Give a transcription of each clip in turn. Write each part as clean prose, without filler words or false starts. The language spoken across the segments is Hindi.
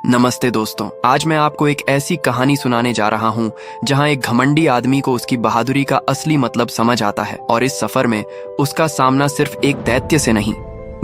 नमस्ते दोस्तों, आज मैं आपको एक ऐसी कहानी सुनाने जा रहा हूँ जहाँ एक घमंडी आदमी को उसकी बहादुरी का असली मतलब समझ आता है और इस सफर में उसका सामना सिर्फ एक दैत्य से नहीं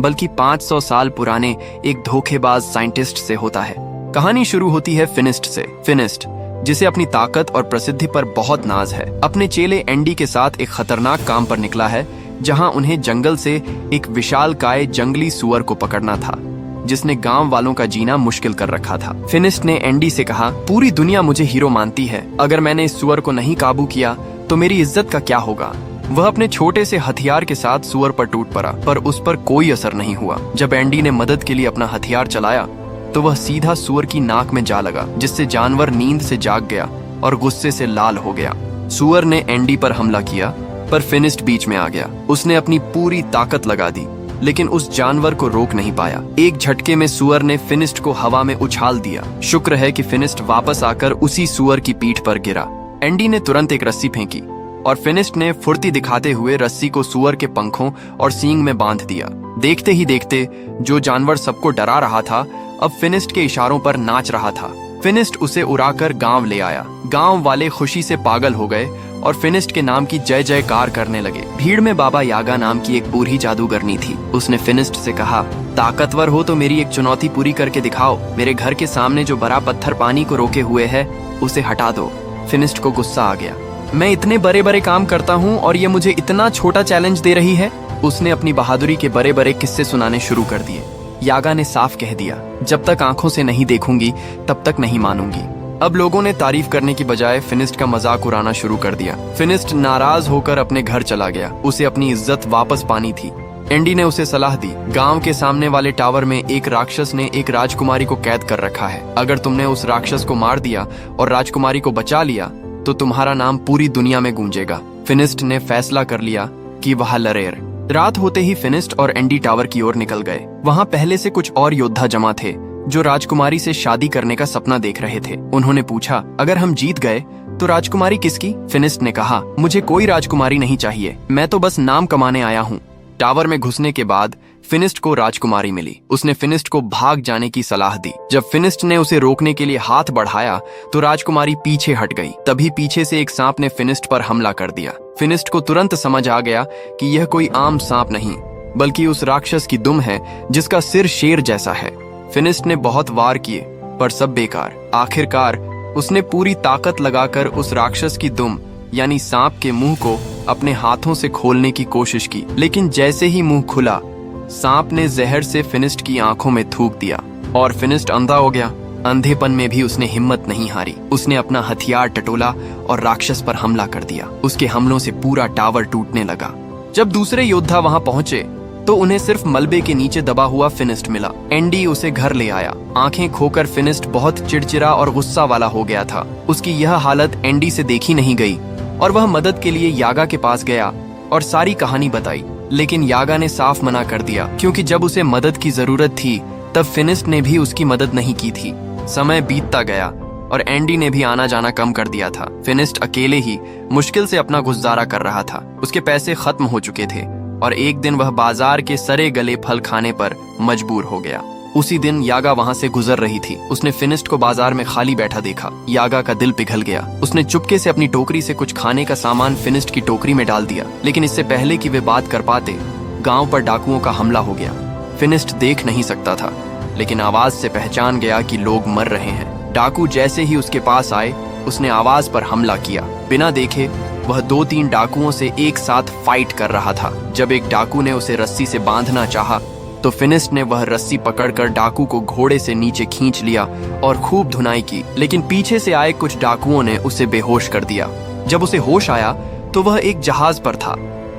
बल्कि 500 साल पुराने एक धोखेबाज साइंटिस्ट से होता है। कहानी शुरू होती है फिनिस्ट से। फिनिस्ट, जिसे अपनी ताकत और प्रसिद्धि पर बहुत नाज है, अपने चेले एंडी के साथ एक खतरनाक काम पर निकला है जहाँ उन्हें जंगल से एक विशालकाय जंगली सुअर को पकड़ना था जिसने गांव वालों का जीना मुश्किल कर रखा था। फिनिस्ट ने एंडी से कहा, पूरी दुनिया मुझे हीरो मानती है, अगर मैंने इस सुअर को नहीं काबू किया तो मेरी इज्जत का क्या होगा। वह अपने छोटे से हथियार के साथ सुअर पर टूट पड़ा, पर उस पर कोई असर नहीं हुआ। जब एंडी ने मदद के लिए अपना हथियार चलाया तो वह सीधा सुअर की नाक में जा लगा, जिससे जानवर नींद से जाग गया और गुस्से से लाल हो गया। सुअर ने एंडी पर हमला किया, पर फिनिस्ट बीच में आ गया। उसने अपनी पूरी ताकत लगा दी, लेकिन उस जानवर को रोक नहीं पाया। एक झटके में सुअर ने फिनिस्ट को हवा में उछाल दिया। शुक्र है कि फिनिस्ट वापस आकर उसी सुअर की पीठ पर गिरा। एंडी ने तुरंत एक रस्सी फेंकी और फिनिस्ट ने फुर्ती दिखाते हुए रस्सी को सुअर के पंखों और सींग में बांध दिया। देखते ही देखते जो जानवर सबको डरा रहा था अब फिनिस्ट के इशारों पर नाच रहा था। फिनिस्ट उसे उड़ाकर गांव ले आया। गांव वाले खुशी से पागल हो गए और फिनिस्ट के नाम की जय जयकार करने लगे। भीड़ में बाबा यागा नाम की एक बूढ़ी जादूगरनी थी। उसने फिनिस्ट से कहा, ताकतवर हो तो मेरी एक चुनौती पूरी करके दिखाओ। मेरे घर के सामने जो बड़ा पत्थर पानी को रोके हुए है उसे हटा दो। फिनिस्ट को गुस्सा आ गया। मैं इतने बड़े बड़े काम करता हूँ और ये मुझे इतना छोटा चैलेंज दे रही है। उसने अपनी बहादुरी के बड़े बड़े किस्से सुनाने शुरू कर दिए। यागा ने साफ कह दिया, जब तक आंखों से नहीं देखूंगी तब तक नहीं मानूंगी। अब लोगों ने तारीफ करने की बजाय फिनिस्ट का मजाक उड़ाना शुरू कर दिया। फिनिस्ट नाराज होकर अपने घर चला गया। उसे अपनी इज्जत वापस पानी थी। एंडी ने उसे सलाह दी, गांव के सामने वाले टावर में एक राक्षस ने एक राजकुमारी को कैद कर रखा है। अगर तुमने उस राक्षस को मार दिया और राजकुमारी को बचा लिया तो तुम्हारा नाम पूरी दुनिया में गूंजेगा। फिनिस्ट ने फैसला कर लिया कि वह लड़ेगा। रात होते ही फिनिस्ट और एंडी टावर की ओर निकल गए। वहां पहले से कुछ और योद्धा जमा थे जो राजकुमारी से शादी करने का सपना देख रहे थे। उन्होंने पूछा, अगर हम जीत गए तो राजकुमारी किसकी? फिनिस्ट ने कहा, मुझे कोई राजकुमारी नहीं चाहिए, मैं तो बस नाम कमाने आया हूँ। टावर में घुसने के बाद फिनिस्ट को राजकुमारी मिली। उसने फिनिस्ट को भाग जाने की सलाह दी। जब फिनिस्ट ने उसे रोकने के लिए हाथ बढ़ाया तो राजकुमारी पीछे हट गई। तभी पीछे से एक सांप ने फिनिस्ट पर हमला कर दिया। फिनिस्ट को तुरंत समझ आ गया कि यह कोई आम सांप नहीं बल्कि उस राक्षस की दुम है जिसका सिर शेर जैसा है। फिनिस्ट ने बहुत वार किए पर सब बेकार। आखिरकार उसने पूरी ताकत लगाकर उस राक्षस की दुम यानी सांप के मुंह को अपने हाथों से खोलने की कोशिश की, लेकिन जैसे ही मुंह खुला सांप ने जहर से फिनिस्ट की आंखों में थूक दिया और फिनिस्ट अंधा हो गया। अंधेपन में भी उसने हिम्मत नहीं हारी। उसने अपना हथियार टटोला और राक्षस पर हमला कर दिया। उसके हमलों से पूरा टावर टूटने लगा। जब दूसरे योद्धा वहां पहुंचे तो उन्हें सिर्फ मलबे के नीचे दबा हुआ फिनिस्ट मिला। एंडी उसे घर ले आया। आंखें खोकर फिनिस्ट बहुत चिड़चिड़ा और गुस्सा वाला हो गया था। उसकी यह हालत एंडी से देखी नहीं गई और वह मदद के लिए यागा के पास गया और सारी कहानी बताई, लेकिन यागा ने साफ मना कर दिया क्योंकि जब उसे मदद की जरूरत थी तब फिनिस्ट ने भी उसकी मदद नहीं की थी। समय बीतता गया और एंडी ने भी आना जाना कम कर दिया था। फिनिस्ट अकेले ही मुश्किल से अपना गुजारा कर रहा था। उसके पैसे खत्म हो चुके थे और एक दिन वह बाजार के सड़े गले फल खाने पर मजबूर हो गया। उसी दिन यागा वहां से गुजर रही थी। उसने फिनिस्ट को बाजार में खाली बैठा देखा। यागा का दिल पिघल गया। उसने चुपके से अपनी टोकरी से कुछ खाने का सामान फिनिस्ट की टोकरी में डाल दिया, लेकिन इससे पहले कि वे बात कर पाते गांव पर डाकुओं का हमला हो गया। फिनिस्ट देख नहीं सकता था, लेकिन आवाज से पहचान गया कि लोग मर रहे हैं। डाकू जैसे ही उसके पास आए उसने आवाज पर हमला किया। बिना देखे वह 2-3 डाकुओं से एक साथ फाइट कर रहा था। जब एक डाकू ने उसे रस्सी से बांधना चाहा तो फिनिस्ट ने वह रस्सी पकड़कर डाकू को घोड़े से नीचे खींच लिया और खूब धुनाई की, लेकिन पीछे से आए कुछ डाकुओं ने उसे बेहोश कर दिया। जब उसे होश आया तो वह एक जहाज पर था।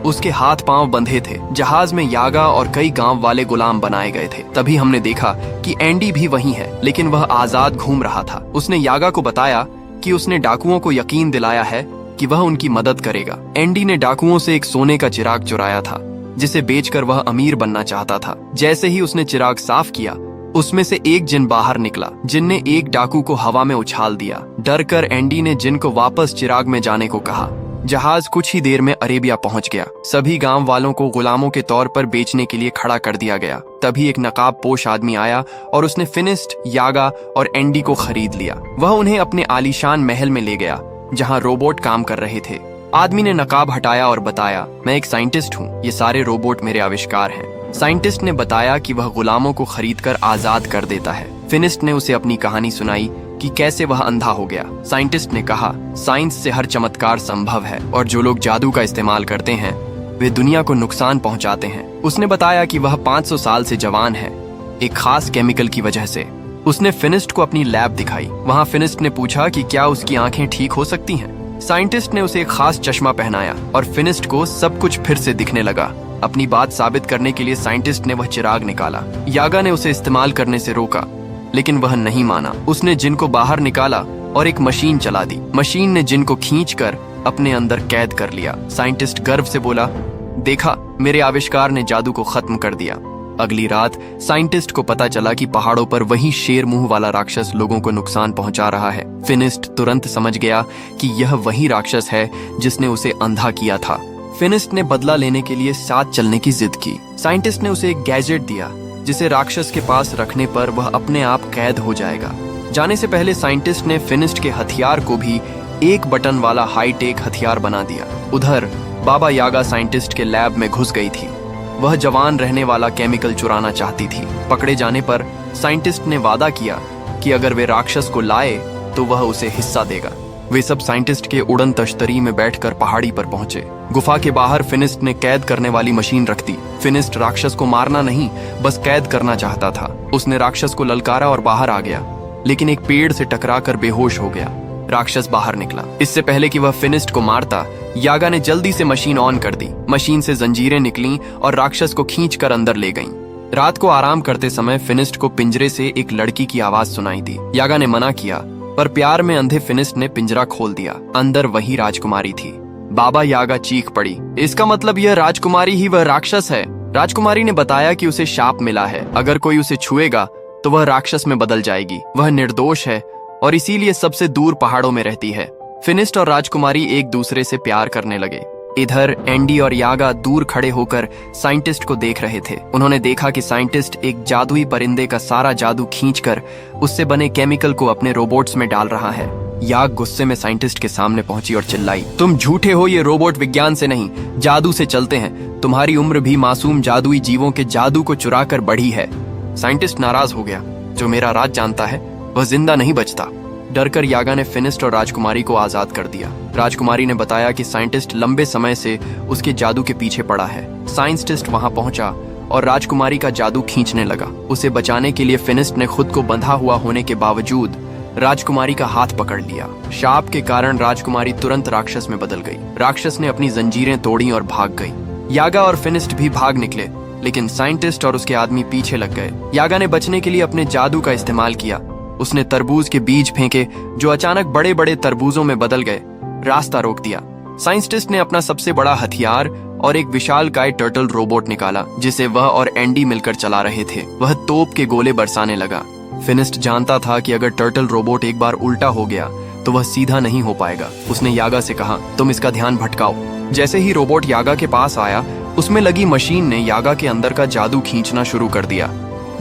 उसके हाथ पांव बंधे थे। जहाज में यागा और कई गांव वाले गुलाम बनाए गए थे। तभी हमने देखा कि एंडी भी वहीं है, लेकिन वह आजाद घूम रहा था। उसने यागा को बताया कि उसने डाकुओं को यकीन दिलाया है कि वह उनकी मदद करेगा। एंडी ने डाकुओं से एक सोने का चिराग चुराया था जिसे बेचकर वह अमीर बनना चाहता था। जैसे ही उसने चिराग साफ किया उसमें से एक जिन बाहर निकला। जिन ने एक डाकू को हवा में उछाल दिया। डर कर एंडी ने जिन को वापस चिराग में जाने को कहा। जहाज कुछ ही देर में अरेबिया पहुंच गया। सभी गांव वालों को गुलामों के तौर पर बेचने के लिए खड़ा कर दिया गया। तभी एक नकाब पोश आदमी आया और उसने फिनिस्ट, यागा और एंडी को खरीद लिया। वह उन्हें अपने आलीशान महल में ले गया जहां रोबोट काम कर रहे थे। आदमी ने नकाब हटाया और बताया, मैं एक साइंटिस्ट हूँ, ये सारे रोबोट मेरे आविष्कार हैं। साइंटिस्ट ने बताया कि वह गुलामों को खरीदकर आजाद कर देता है। फिनिस्ट ने उसे अपनी कहानी सुनाई कि कैसे वह अंधा हो गया। साइंटिस्ट ने कहा, साइंस से हर चमत्कार संभव है और जो लोग जादू का इस्तेमाल करते हैं वे दुनिया को नुकसान पहुंचाते हैं। उसने बताया कि वह 500 साल से जवान है, एक खास केमिकल की वजह से। उसने फिनिस्ट को अपनी लैब दिखाई। वहां फिनिस्ट ने पूछा कि क्या उसकी आंखें ठीक हो सकती हैं। साइंटिस्ट ने उसे एक खास चश्मा पहनाया और फिनिस्ट को सब कुछ फिर से दिखने लगा। अपनी बात साबित करने के लिए साइंटिस्ट ने वह चिराग निकाला। यागा ने उसे इस्तेमाल करने से रोका, लेकिन वह नहीं माना। उसने जिन को बाहर निकाला और एक मशीन चला दी। मशीन ने जिन को खींचकर अपने अंदर कैद कर लिया। साइंटिस्ट गर्व से बोला, देखा, मेरे आविष्कार ने जादू को खत्म कर दिया। अगली रात साइंटिस्ट को पता चला कि पहाड़ों पर वही शेर मुंह वाला राक्षस लोगों को नुकसान पहुंचा रहा है। फिनिस्ट तुरंत समझ गया कि यह वही राक्षस है जिसने उसे अंधा किया था। फिनिस्ट ने बदला लेने के लिए साथ चलने की जिद की। साइंटिस्ट ने उसे एक गैजेट दिया जिसे राक्षस के पास रखने पर वह अपने आप कैद हो जाएगा। जाने से पहले साइंटिस्ट ने फिनिस्ट के हथियार को भी एक बटन वाला हाईटेक हथियार बना दिया। उधर बाबा यागा साइंटिस्ट के लैब में घुस गई थी। वह जवान रहने वाला केमिकल चुराना चाहती थी। पकड़े जाने पर साइंटिस्ट ने वादा किया कि अगर वे राक्षस को लाए तो वह उसे हिस्सा देगा। वे सब साइंटिस्ट के उड़न तश्तरी में बैठकर पहाड़ी पर पहुंचे। गुफा के बाहर फिनिस्ट ने कैद करने वाली मशीन रख दी। फिनिस्ट राक्षस को मारना नहीं, बस कैद करना चाहता था। उसने राक्षस को ललकारा और बाहर आ गया, लेकिन एक पेड़ से टकराकर बेहोश हो गया। राक्षस बाहर निकला। इससे पहले कि वह फिनिस्ट को मारता, यागा ने जल्दी से मशीन ऑन कर दी। मशीन से जंजीरें निकलीं और राक्षस को खींचकर अंदर ले गईं। रात को आराम करते समय फिनिस्ट को पिंजरे से एक लड़की की आवाज सुनाई दी। यागा ने मना किया, पर प्यार में अंधे फिनिस्ट ने पिंजरा खोल दिया। अंदर वही राजकुमारी थी। बाबा यागा चीख पड़ी, इसका मतलब यह राजकुमारी ही वह राक्षस है। राजकुमारी ने बताया कि उसे शाप मिला है, अगर कोई उसे छुएगा तो वह राक्षस में बदल जाएगी। वह निर्दोष है और इसीलिए सबसे दूर पहाड़ों में रहती है। फिनिस्ट और राजकुमारी एक दूसरे से प्यार करने लगे। इधर एंडी और यागा दूर खड़े होकर साइंटिस्ट को देख रहे थे। उन्होंने देखा कि साइंटिस्ट एक जादुई परिंदे का सारा जादू खींचकर उससे बने केमिकल को अपने रोबोट्स में डाल रहा है। याग गुस्से में साइंटिस्ट के सामने पहुंची और चिल्लाई, तुम झूठे हो, ये रोबोट विज्ञान से नहीं जादू से चलते हैं। तुम्हारी उम्र भी मासूम जादुई जीवों के जादू को चुराकर बढ़ी है। साइंटिस्ट नाराज हो गया, जो मेरा राज जानता है वह जिंदा नहीं बचता। डरकर यागा ने फिनिस्ट और राजकुमारी को आजाद कर दिया। राजकुमारी ने बताया कि साइंटिस्ट लंबे समय से उसके जादू के पीछे पड़ा है। साइंटिस्ट वहां पहुंचा और राजकुमारी का जादू खींचने लगा। उसे बचाने के लिए फिनिस्ट ने खुद को बंधा हुआ होने के बावजूद राजकुमारी का हाथ पकड़ लिया। शाप के कारण राजकुमारी तुरंत राक्षस में बदल गई। राक्षस ने अपनी जंजीरें तोड़ी और भाग गई। यागा और फिनिस्ट भी भाग निकले, लेकिन साइंटिस्ट और उसके आदमी पीछे लग गए। यागा ने बचने के लिए अपने जादू का इस्तेमाल किया। उसने तरबूज के बीज फेंके जो अचानक बड़े बड़े तरबूजों में बदल गए। रास्ता रोक दिया। साइंटिस्ट ने अपना सबसे बड़ा हथियार और एक विशालकाय टर्टल रोबोट निकाला, जिसे वह और एंडी मिलकर चला रहे थे। वह तोप के गोले बरसाने लगा। फिनिस्ट जानता था कि अगर टर्टल रोबोट एक बार उल्टा हो गया तो वह सीधा नहीं हो पाएगा। उसने यागा से कहा, तुम इसका ध्यान भटकाओ। जैसे ही रोबोट यागा के पास आया, उसमें लगी मशीन ने यागा के अंदर का जादू खींचना शुरू कर दिया,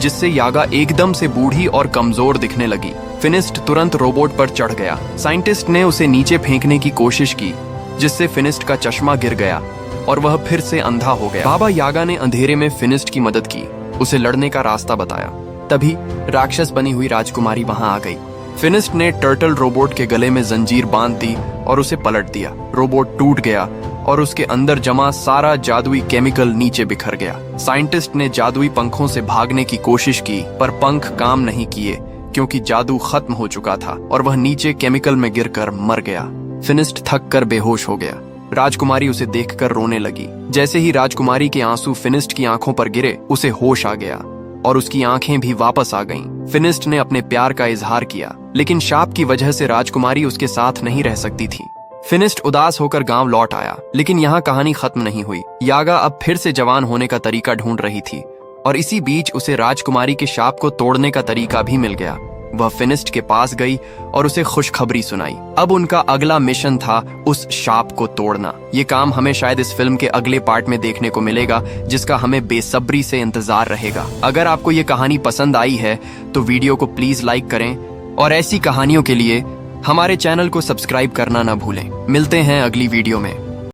जिससे यागा एकदम से बूढ़ी और कमजोर दिखने लगी। फिनिस्ट तुरंत रोबोट पर चढ़ गया। साइंटिस्ट ने उसे नीचे फेंकने की कोशिश की, जिससे फिनिस्ट का चश्मा गिर गया और वह फिर से अंधा हो गया। बाबा यागा ने अंधेरे में फिनिस्ट की मदद की, उसे लड़ने का रास्ता बताया। तभी राक्षस बनी हुई राजकुमारी वहां आ गई। फिनिस्ट ने टर्टल रोबोट के गले में जंजीर बांध दी और उसे पलट दिया। रोबोट टूट गया और उसके अंदर जमा सारा जादुई केमिकल नीचे बिखर गया। साइंटिस्ट ने जादुई पंखों से भागने की कोशिश की, पर पंख काम नहीं किए क्योंकि जादू खत्म हो चुका था और वह नीचे केमिकल में गिरकर मर गया। फिनिस्ट थक कर बेहोश हो गया। राजकुमारी उसे देखकर रोने लगी। जैसे ही राजकुमारी के आंसू फिनिस्ट की आंखों पर गिरे, उसे होश आ गया और उसकी आंखें भी वापस आ गईं। फिनिस्ट ने अपने प्यार का इजहार किया, लेकिन शाप की वजह से राजकुमारी उसके साथ नहीं रह सकती थी। फिनिस्ट उदास होकर गांव लौट आया, लेकिन यहाँ कहानी खत्म नहीं हुई। यागा अब फिर से जवान होने का तरीका ढूंढ रही थी और इसी बीच उसे राजकुमारी के शाप को तोड़ने का तरीका भी मिल गया। वह फिनिस्ट के पास गई और उसे खुशखबरी सुनाई। अब उनका अगला मिशन था उस शाप को तोड़ना। ये काम हमें शायद इस फिल्म के अगले पार्ट में देखने को मिलेगा, जिसका हमें बेसब्री से इंतजार रहेगा। अगर आपको ये कहानी पसंद आई है तो वीडियो को प्लीज लाइक करें और ऐसी कहानियों के लिए हमारे चैनल को सब्सक्राइब करना ना भूलें। मिलते हैं अगली वीडियो में।